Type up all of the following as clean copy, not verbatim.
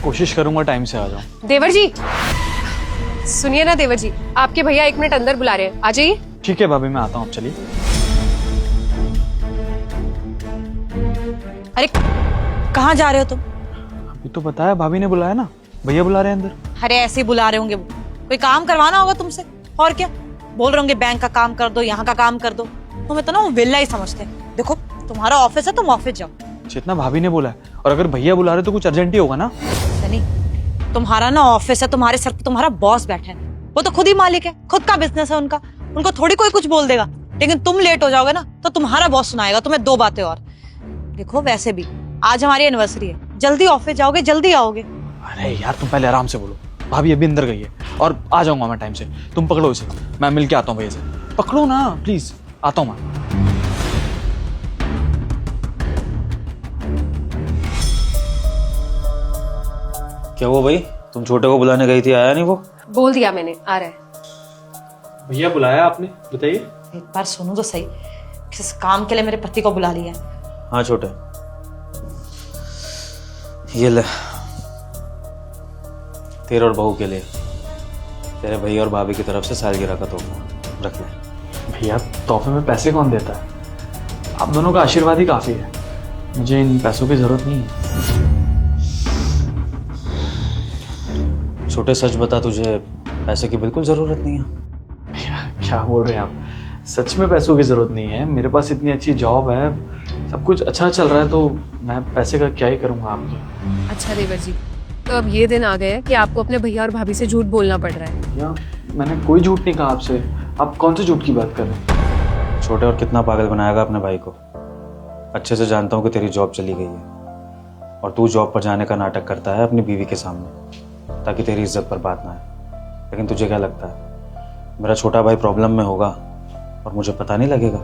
कोशिश करूंगा टाइम से आ जाऊं। देवर जी सुनिए ना, देवर जी आपके भैया 1 मिनट अंदर बुला रहे हैं, आ जाइए। ठीक है भाभी, मैं आता हूँ, आप चलिए। अरे कहाँ जा रहे हो तुम? अभी तो बताया, भाभी ने बुलाया ना, भैया बुला रहे हैं अंदर। अरे ऐसे ही बुला रहे होंगे, वो कोई काम करवाना होगा तुमसे और क्या। बोल रहे होंगे बैंक का काम कर दो, यहाँ का काम कर दो। तुम्हें तो ना वो विल्ला ही समझते हैं। देखो तुम्हारा ऑफिस है, तुम ऑफिस जाओ। जितना भाभी ने बोला है, और अगर भैया बुला रहे तो कुछ अर्जेंट ही होगा ना। सनी, तुम्हारा ना ऑफिस है, तुम्हारे सर पे तुम्हारा बॉस बैठा है, वो तो खुद ही मालिक है, खुद का बिजनेस है उनका, उनको थोड़ी कोई कुछ बोल देगा। लेकिन तुम लेट हो जाओगे ना तो तुम्हारा बॉस सुनाएगा तुम्हें 2 बातें और। देखो वैसे भी आज हमारी एनिवर्सरी है, जल्दी ऑफिस जाओगे जल्दी आओगे। अरे यार तुम पहले आराम से बोलो, भाभी अभी अंदर गई है और आ जाऊंगा मैं टाइम से। तुम पकड़ो इसे, मैं मिल के आता हूँ भैया से। पकड़ो ना प्लीज, आता हूँ मैं। क्या हुआ भाई, तुम छोटे को बुलाने गई थी, आया नहीं वो? बोल दिया मैंने, आ रहा है। भैया बुलाया आपने, बताइए। एक बार सुनो तो सही, किस काम के लिए मेरे पति को बुला लिया है? हाँ छोटे, ये ले तेरे और बहू के लिए, तेरे भैया और भाभी की तरफ से सालगिरह का तोहफा, रख ले। भैया तोहफे में पैसे कौन देता है? आप दोनों का आशीर्वाद ही काफी है, मुझे इन पैसों की जरूरत नहीं है। छोटे सच बता, तुझे पैसे की बिल्कुल जरूरत नहीं है? भैया क्या बोल रहे हैं आप, सच में पैसों की जरूरत नहीं है। मेरे पास इतनी अच्छी जॉब है, सब कुछ अच्छा चल रहा है, तो मैं पैसे का क्या ही करूँगा आपके। अच्छा देवर जी, तो अब ये दिन आ गए हैं कि आपको अपने भैया और भाभी से झूठ बोलना पड़ रहा है। भैया मैंने कोई झूठ नहीं कहा आपसे, आप कौन से झूठ की बात कर रहे हैं? छोटे, और कितना पागल बनाएगा अपने भाई को? अच्छे से जानता हूँ कि तेरी जॉब चली गई है और तू जॉब पर जाने का नाटक करता है अपनी बीवी के सामने, ताकि तेरी इज्जत पर बात ना आए। लेकिन तुझे क्या लगता है मेरा छोटा भाई प्रॉब्लम में होगा और मुझे पता नहीं लगेगा?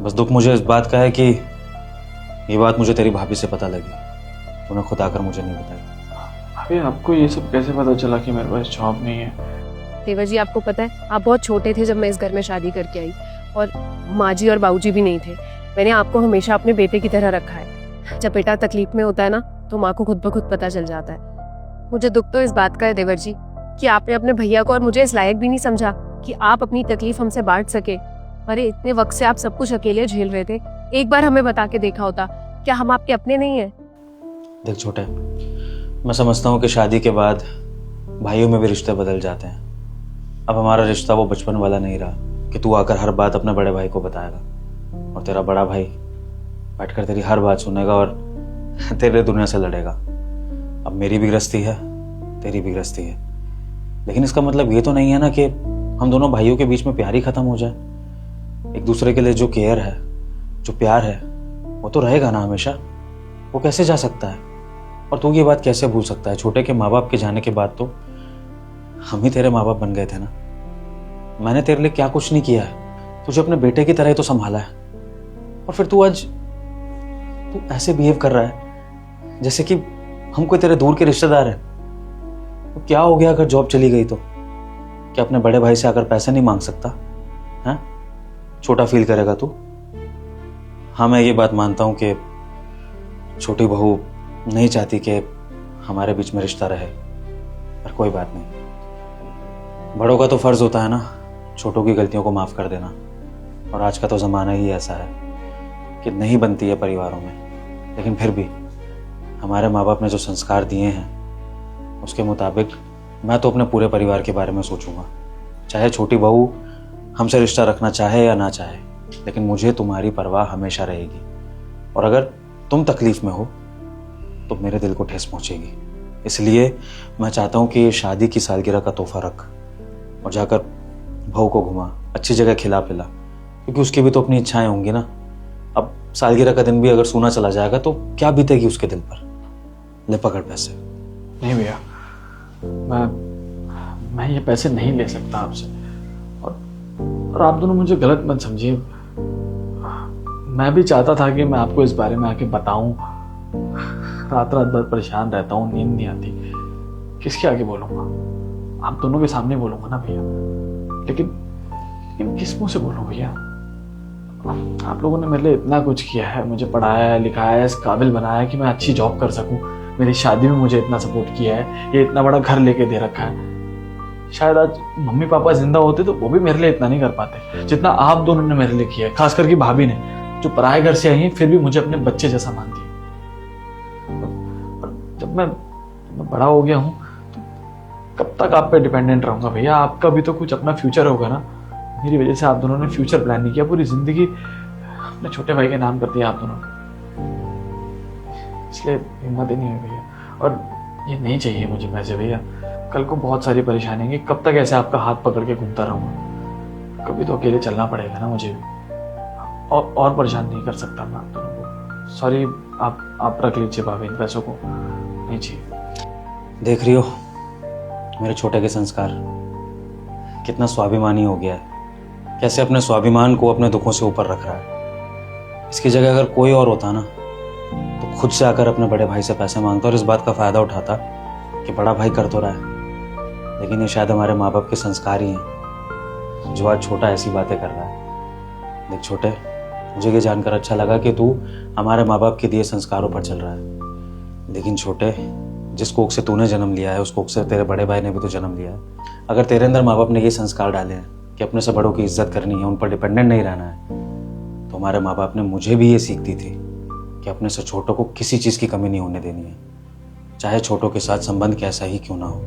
बस दुख मुझे इस बात का है कि ये बात मुझे तेरी भाभी से पता लगी, तूने खुद आकर मुझे नहीं बताई। अभी आपको ये सब कैसे पता चला कि मेरे पास जॉब नहीं है? देवर जी आपको पता है, आप बहुत छोटे थे जब मैं इस घर में शादी करके आई, और माँ जी और बाबूजी भी नहीं थे। मैंने आपको हमेशा अपने बेटे की तरह रखा है। जब बेटा तकलीफ में होता है ना, तो माँ को खुद ब खुद पता चल जाता है। मुझे दुख तो इस बात का है देवर जी कि आपने अपने भैया को और मुझे इस लायक भी नहीं समझा कि आप अपनी तकलीफ हमसे बांट सके। अरे इतने वक्त से आप सब कुछ अकेले झेल रहे थे, एक बार हमें बता के देखा होता। क्या हम आपके अपने नहीं है? देख छोटे, मैं समझता हूँ कि शादी के बाद भाइयों में भी रिश्ते बदल जाते हैं। अब हमारा रिश्ता वो बचपन वाला नहीं रहा कि तू आकर हर बात अपने बड़े भाई को बताएगा और तेरा बड़ा भाई बैठकर तेरी हर बात सुनेगा और तेरे दुनिया से लड़ेगा। अब मेरी भी गृहस्थी है, तेरी भी गृहस्थी है, लेकिन इसका मतलब ये तो नहीं है ना कि हम दोनों भाइयों के बीच में प्यार ही खत्म हो जाए। एक दूसरे के लिए जो केयर है, जो प्यार है, वो तो रहेगा ना हमेशा। वो कैसे जा सकता है? और तू ये बात कैसे भूल सकता है? छोटे के माँ बाप के जाने के बाद तो हम ही तेरे माँ बाप बन गए थे ना। मैंने तेरे लिए क्या कुछ नहीं किया है, तुझे अपने बेटे की तरह ही तो संभाला है। और फिर तू आज तू ऐसे बिहेव कर रहा है जैसे कि हम कोई तेरे दूर के रिश्तेदार हैं। तो क्या हो गया अगर जॉब चली गई तो? क्या अपने बड़े भाई से आकर पैसे नहीं मांग सकता? हैं? छोटा फील करेगा तू? हाँ मैं ये बात मानता हूं कि छोटी बहू नहीं चाहती कि हमारे बीच में रिश्ता रहे, पर कोई बात नहीं। बड़ों का तो फर्ज होता है ना छोटों की गलतियों को माफ कर देना, और आज का तो जमाना ही ऐसा है कि नहीं बनती है परिवारों में। लेकिन फिर भी हमारे माँ बाप ने जो संस्कार दिए हैं उसके मुताबिक मैं तो अपने पूरे परिवार के बारे में सोचूंगा। चाहे छोटी बहू हमसे रिश्ता रखना चाहे या ना चाहे, लेकिन मुझे तुम्हारी परवाह हमेशा रहेगी। और अगर तुम तकलीफ में हो तो मेरे दिल को ठेस पहुंचेगी। इसलिए मैं चाहता हूं कि शादी की सालगिरह का तोहफा रख और जाकर बहू को घुमा, अच्छी जगह खिला पिला, क्योंकि उसकी भी तो अपनी इच्छाएं होंगी ना। अब सालगिरह का दिन भी अगर सूना चला जाएगा तो क्या बीतेगी उसके दिल पर? ले पकड़ पैसे। नहीं भैया, मैं ये पैसे नहीं ले सकता आपसे, और आप दोनों मुझे गलत मत समझिए। मैं भी चाहता था कि मैं आपको इस बारे में आके बताऊं। रात रात भर परेशान रहता हूँ, नींद नहीं आती। किसके आगे बोलूंगा? आप दोनों के सामने बोलूंगा ना भैया, लेकिन किस मुंह से बोलूं भैया? आप लोगों ने मेरे लिए इतना कुछ किया है, मुझे पढ़ाया है, लिखाया है, इस काबिल बनाया है कि मैं अच्छी जॉब कर सकूं, मेरी शादी में मुझे इतना सपोर्ट किया है, ये इतना बड़ा घर लेके दे रखा है। शायद आज मम्मी पापा जिंदा होते तो वो भी मेरे लिए इतना नहीं कर पाते जितना आप दोनों ने मेरे लिए किया है, खास करके भाभी ने, जो पराए घर से आई है फिर भी मुझे अपने बच्चे जैसा मानती है। और जब मैं बड़ा हो गया हूँ तो कब तक आप पे डिपेंडेंट रहूंगा भैया? आपका भी तो कुछ अपना फ्यूचर होगा ना। मेरी वजह से आप दोनों ने फ्यूचर प्लान नहीं किया, पूरी जिंदगी अपने छोटे भाई के नाम कर दिया आप दोनों ने, इसलिए हिम्मत ही नहीं हुई भैया। और ये नहीं चाहिए मुझे पैसे भैया, कल को बहुत सारी परेशानी है, कब तक ऐसे आपका हाथ पकड़ के घूमता रहूंगा? कभी तो अकेले चलना पड़ेगा ना मुझे भी, और परेशान नहीं कर सकता मैं आप दोनों को। सॉरी, आप रख लीजिए भाभी इन पैसों को, नहीं चाहिए। देख रही हो मेरे छोटे के संस्कार, कितना स्वाभिमानी हो गया है, कैसे अपने स्वाभिमान को अपने दुखों से ऊपर रख रहा है। इसकी जगह अगर कोई और होता ना तो खुद से आकर अपने बड़े भाई से पैसे मांगता और इस बात का फायदा उठाता कि बड़ा भाई कर तो रहा है, लेकिन ये शायद हमारे माँ बाप के संस्कार ही हैं जो आज छोटा ऐसी बातें कर रहा है। देख छोटे, मुझे ये जानकर अच्छा लगा कि तू हमारे माँ बाप के दिए संस्कारों पर चल रहा है, लेकिन छोटे, जिस कोख से तूने जन्म लिया है उस कोख से तेरे बड़े भाई ने भी तो जन्म लिया है। अगर तेरे अंदर माँ बाप ने ये संस्कार डाले हैं कि अपने से बड़ों की इज्जत करनी है, उन पर डिपेंडेंट नहीं रहना है, तो हमारे माँ बाप ने मुझे भी ये सीख दी थी कि अपने से छोटों को किसी चीज़ की कमी नहीं होने देनी है, चाहे छोटों के साथ संबंध कैसा ही क्यों ना हो।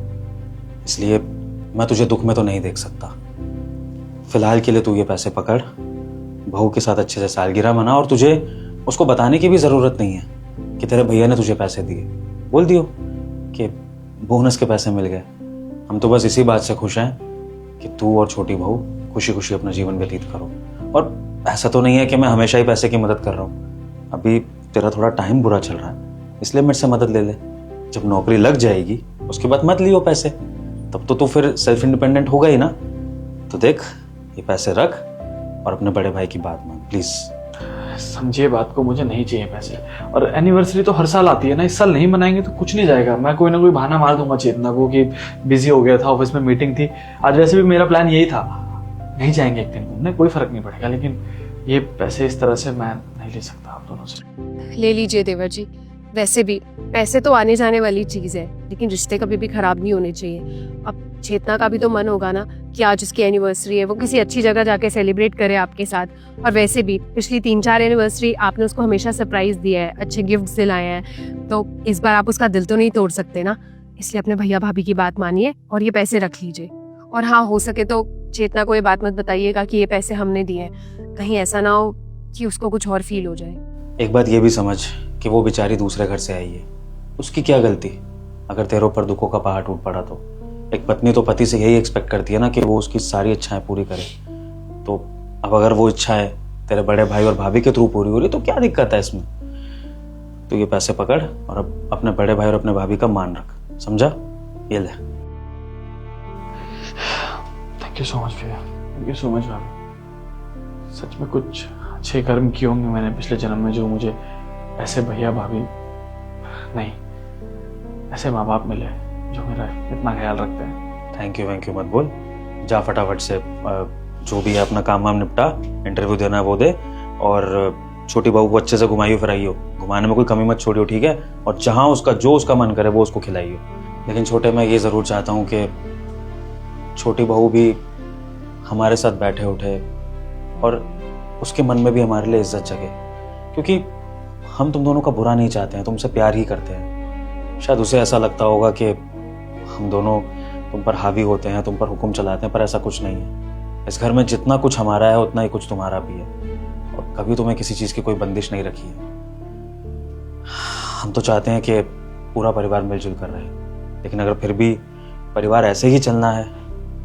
इसलिए मैं तुझे दुख में तो नहीं देख सकता। फिलहाल के लिए तू ये पैसे पकड़, बहू के साथ अच्छे से सालगिरह मना, और तुझे उसको बताने की भी ज़रूरत नहीं है कि तेरे भैया ने तुझे पैसे दिए। बोल दियो कि बोनस के पैसे मिल गए। हम तो बस इसी बात से खुश हैं कि तू और छोटी बहू खुशी खुशी अपना जीवन व्यतीत करो। और ऐसा तो नहीं है कि मैं हमेशा ही पैसे की मदद कर रहा हूँ, अभी तेरा थोड़ा टाइम बुरा चल रहा है, इसलिए मेरे से मदद ले ले। जब नौकरी लग जाएगी उसके बाद मत लियो पैसे, तब तो तू फिर सेल्फ इंडिपेंडेंट होगा ही ना। तो देख, ये पैसे रख और अपने बड़े भाई की बात मान प्लीज। समझिए बात को, मुझे नहीं चाहिए पैसे। और एनिवर्सरी तो हर साल आती है ना, इस साल नहीं मनाएंगे तो कुछ नहीं जाएगा। मैं कोई ना कोई बहाना मार दूंगा चेतना को कि बिजी हो गया था, ऑफिस में मीटिंग थी, आज वैसे भी मेरा प्लान यही था। नहीं जाएंगे एक दिन घूमने, कोई फर्क नहीं पड़ेगा, लेकिन ये पैसे इस तरह से मैं नहीं ले सकता आप दोनों से। ले लीजिए देवर जी। वैसे भी पैसे तो आने जाने वाली चीज है, लेकिन रिश्ते कभी भी खराब नहीं होने चाहिए। अब चेतना का भी तो मन होगा ना कि आज उसकी एनिवर्सरी है, वो किसी अच्छी जगह जाके सेलिब्रेट करे आपके साथ। और वैसे भी पिछली 3-4 एनिवर्सरी आपने उसको हमेशा सरप्राइज दिया है, अच्छे गिफ्ट्स दिलाए हैं, तो इस बार आप उसका दिल तो नहीं तोड़ सकते ना। इसलिए अपने भैया भाभी की बात मानिए और ये पैसे रख लीजिए। और हाँ, हो सके तो चेतना को ये बात मत बताइएगा कि ये पैसे हमने दिए हैं, कहीं ऐसा ना हो कि उसको कुछ और फील हो जाए। एक बात ये भी समझ कि वो बेचारी दूसरे घर से आई है, उसकी क्या गलती? अगर तेरे ऊपर दुखों का पहाड़ टूट पड़ा तो एक पत्नी तो पति से यही एक्सपेक्ट करती है ना कि वो उसकी सारी इच्छाएं पूरी करे। तो अब अगर वो इच्छाएं तेरे बड़े भाई और भाभी के थ्रू पूरी हो रही तो क्या दिक्कत है इसमें? तो ये पैसे पकड़ और अब अपने बड़े भाई और अपने भाभी का मान रख, समझा? ये ले। थैंक यू सो मच भैया, थैंक यू सो मच भाभी। सच में कुछ अच्छे कर्म किए होंगे मैंने पिछले जन्म में, जो मुझे ऐसे भैया भाभी नहीं, ऐसे माँ बाप मिले जो मेरा इतना ख्याल रखते हैं। थैंक यू मत बोल, जा फटाफट से जो भी है अपना काम वाम निपटा, इंटरव्यू देना है वो दे, और छोटी बहू को अच्छे से घुमाइयो फिराइयो, घुमाने में कोई कमी मत छोड़ियो, ठीक है? और जहाँ जो उसका मन करे वो उसको खिलाइयो। लेकिन छोटे, मैं ये ज़रूर चाहता हूँ कि छोटी बहू भी हमारे साथ बैठे उठे और उसके मन में भी हमारे लिए इज्जत जगे, क्योंकि हम तुम दोनों का बुरा नहीं चाहते हैं, तुमसे प्यार ही करते हैं। शायद उसे ऐसा लगता होगा कि हम दोनों तुम पर हावी होते हैं, तुम पर हुक्म चलाते हैं, पर ऐसा कुछ नहीं है। इस घर में जितना कुछ हमारा है उतना ही कुछ तुम्हारा भी है, और कभी तुम्हें किसी चीज़ की कोई बंदिश नहीं रखी है। हम तो चाहते हैं कि पूरा परिवार मिलजुल कर रहे, लेकिन अगर फिर भी परिवार ऐसे ही चलना है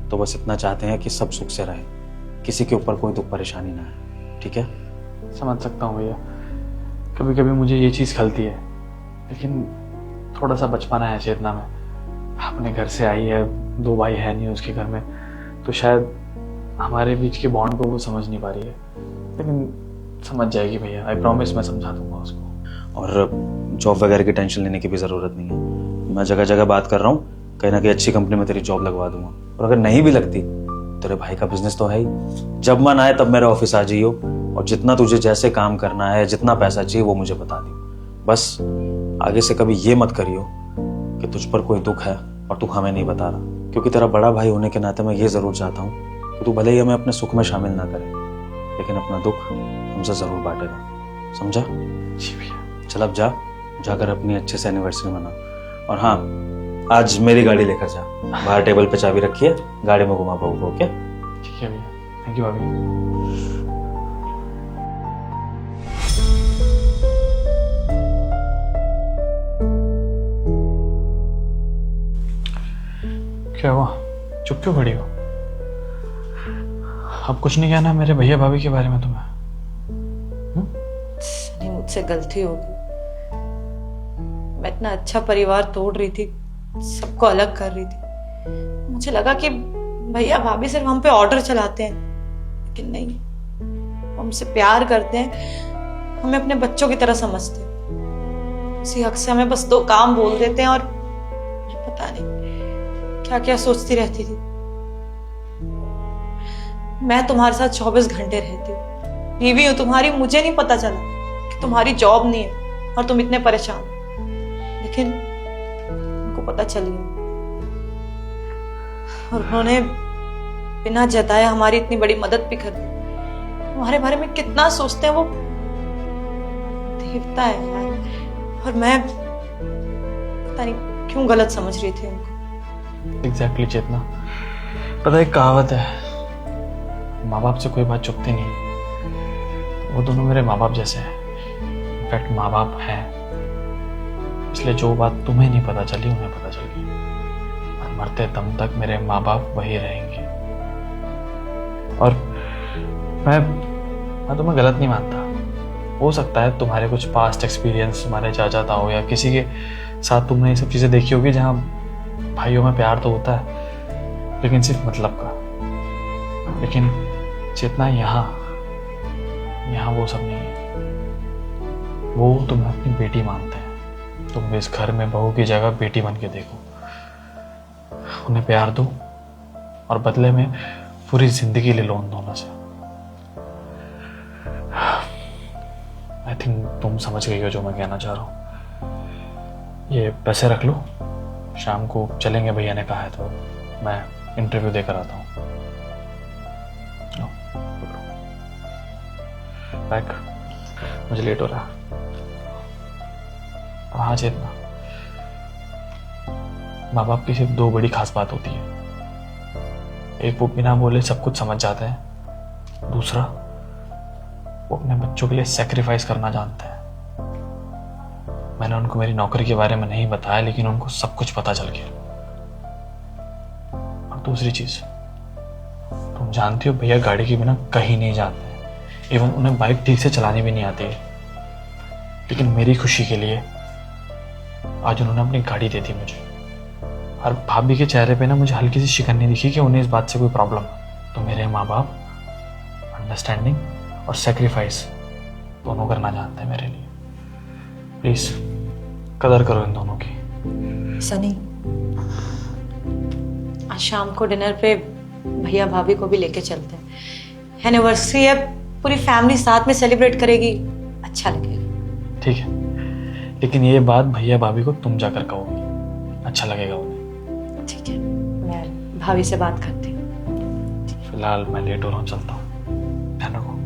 तो बस इतना चाहते हैं कि सब सुख से रहे, किसी के ऊपर कोई दुख परेशानी ना है, ठीक है? समझ सकता हूँ भैया, कभी कभी मुझे ये चीज़ खलती है, लेकिन थोड़ा सा बचपना है चेतना में। अपने घर से आई है, 2 भाई है नहीं उसके घर में, तो शायद हमारे बीच के बॉन्ड को वो समझ नहीं पा रही है, लेकिन समझ जाएगी भैया, आई प्रॉमिस, मैं समझा दूंगा उसको। और जॉब वगैरह की टेंशन लेने की भी ज़रूरत नहीं है, मैं जगह जगह बात कर रहा हूँ, कहीं ना कहीं अच्छी कंपनी में तेरी जॉब लगवा दूंगा। और अगर नहीं भी लगती, तेरे भाई का बिजनेस तो है ही, जब मन आए तब मेरे ऑफिस आ जाइयो, और जितना तुझे जैसे काम करना है, जितना पैसा चाहिए वो मुझे बता दी। बस आगे से कभी ये मत करियो कि तुझ पर कोई दुख है और तू हमें नहीं बता रहा, क्योंकि तेरा बड़ा भाई होने के नाते मैं ये जरूर चाहता हूँ कि तू भले ही हमें अपने सुख में शामिल ना करे, लेकिन अपना दुख हमसे जरूर बांटेगा, समझा? जी भैया। चल अब जाकर अपनी अच्छे से एनिवर्सरी मना। और हाँ, आज मेरी गाड़ी लेकर जा, बाहर टेबल पे चाबी रखी है, गाड़ी में घुमा बहू को, ओके? ठीक है भैया, थैंक यू भाभी। क्या हुआ, चुप क्यों खड़ी हो? अब कुछ नहीं कहना मेरे भैया भाभी के बारे में तुम्हें? नहीं, मुझसे गलती हो गई। मैं इतना अच्छा परिवार तोड़ रही थी, सबको अलग कर रही थी। मुझे लगा कि भैया भाभी सिर्फ हम पे ऑर्डर चलाते हैं, लेकिन नहीं, वो हमसे प्यार करते हैं, हमें अपने बच्चों की तरह समझते हैं। उसी हक से हमें बस 2 काम बोल देते हैं और पता नहीं क्या क्या सोचती रहती थी। मैं तुम्हारे साथ 24 घंटे रहती हूँ, बीवी हूँ तुम्हारी, मुझे नहीं पता चला कि तुम्हारी जॉब नहीं है और तुम इतने परेशान हो, लेकिन उनको पता चल गया और उन्होंने बिना जताए हमारी इतनी बड़ी मदद भी कर दी। तुम्हारे बारे में कितना सोचते हैं वो, देवता है यार। और मैं पता नहीं क्यों गलत समझ रही थी उनको। एग्जैक्टली चेतना, पता है एक कहावत है, माँ बाप से कोई बात छुपती नहीं। वो दोनों मेरे माँ बाप जैसे हैं, इनफैक्ट माँ बाप हैं, इसलिए जो बात तुम्हें नहीं पता चली उन्हें पता चल गई, और मरते दम तक मेरे माँ बाप वही रहेंगे। और मैं तुम्हें गलत नहीं मानता, हो सकता है तुम्हारे कुछ पास्ट एक्सपीरियंस तुम्हारे चाचा ताऊ या किसी के साथ तुमने ये सब चीज़ें देखी होगी जहाँ भाइयों में प्यार तो होता है लेकिन सिर्फ मतलब का। लेकिन चेतना यहाँ वो सब नहीं है। वो तुम्हें अपनी बेटी मानते हैं, तुम भी इस घर में बहू की जगह बेटी बन के देखो, उन्हें प्यार दो और बदले में पूरी जिंदगी ले लो उन दोनों से। आई थिंक तुम समझ गई हो जो मैं कहना चाह रहा हूँ। ये पैसे रख लो, शाम को चलेंगे भैया ने कहा है तो मैं इंटरव्यू देकर आता हूँ। बैक, मुझे लेट हो रहा। हाँ चेतना, माँ बाप की सिर्फ 2 बड़ी खास बात होती है। एक, वो बिना बोले सब कुछ समझ जाते हैं। दूसरा, वो अपने बच्चों के लिए सैक्रिफाइस करना जानते हैं। मैंने उनको मेरी नौकरी के बारे में नहीं बताया, लेकिन उनको सब कुछ पता चल गया। और दूसरी चीज, तुम जानती हो भैया गाड़ी के बिना कहीं नहीं जाते हैं, इवन उन्हें बाइक ठीक से चलानी भी नहीं आती है। लेकिन मेरी खुशी के लिए आज उन्होंने अपनी गाड़ी दे दी मुझे। और भाभी के चेहरे पे ना मुझे हल्की सी शिकन नहीं दिखी कि उन्हें इस बात से कोई प्रॉब्लम है। तो मेरे माँ बाप अंडरस्टैंडिंग और सेक्रीफाइस दोनों करना जानते हैं मेरे लिए। प्लीज कदर करो इन दोनों की। सनी, आज शाम को डिनर पे भैया भाभी को भी लेके चलते हैं। एनिवर्सरी है, पूरी फैमिली साथ में सेलिब्रेट करेगी, अच्छा लगेगा। ठीक है, लेकिन ये बात भैया भाभी को तुम जाकर कहोगी, अच्छा लगेगा उन्हें। ठीक है, मैं भाभी से बात करती हूँ। फिलहाल मैं लेट हो रहा हूँ, चलता हूँ, ध्यान रखो।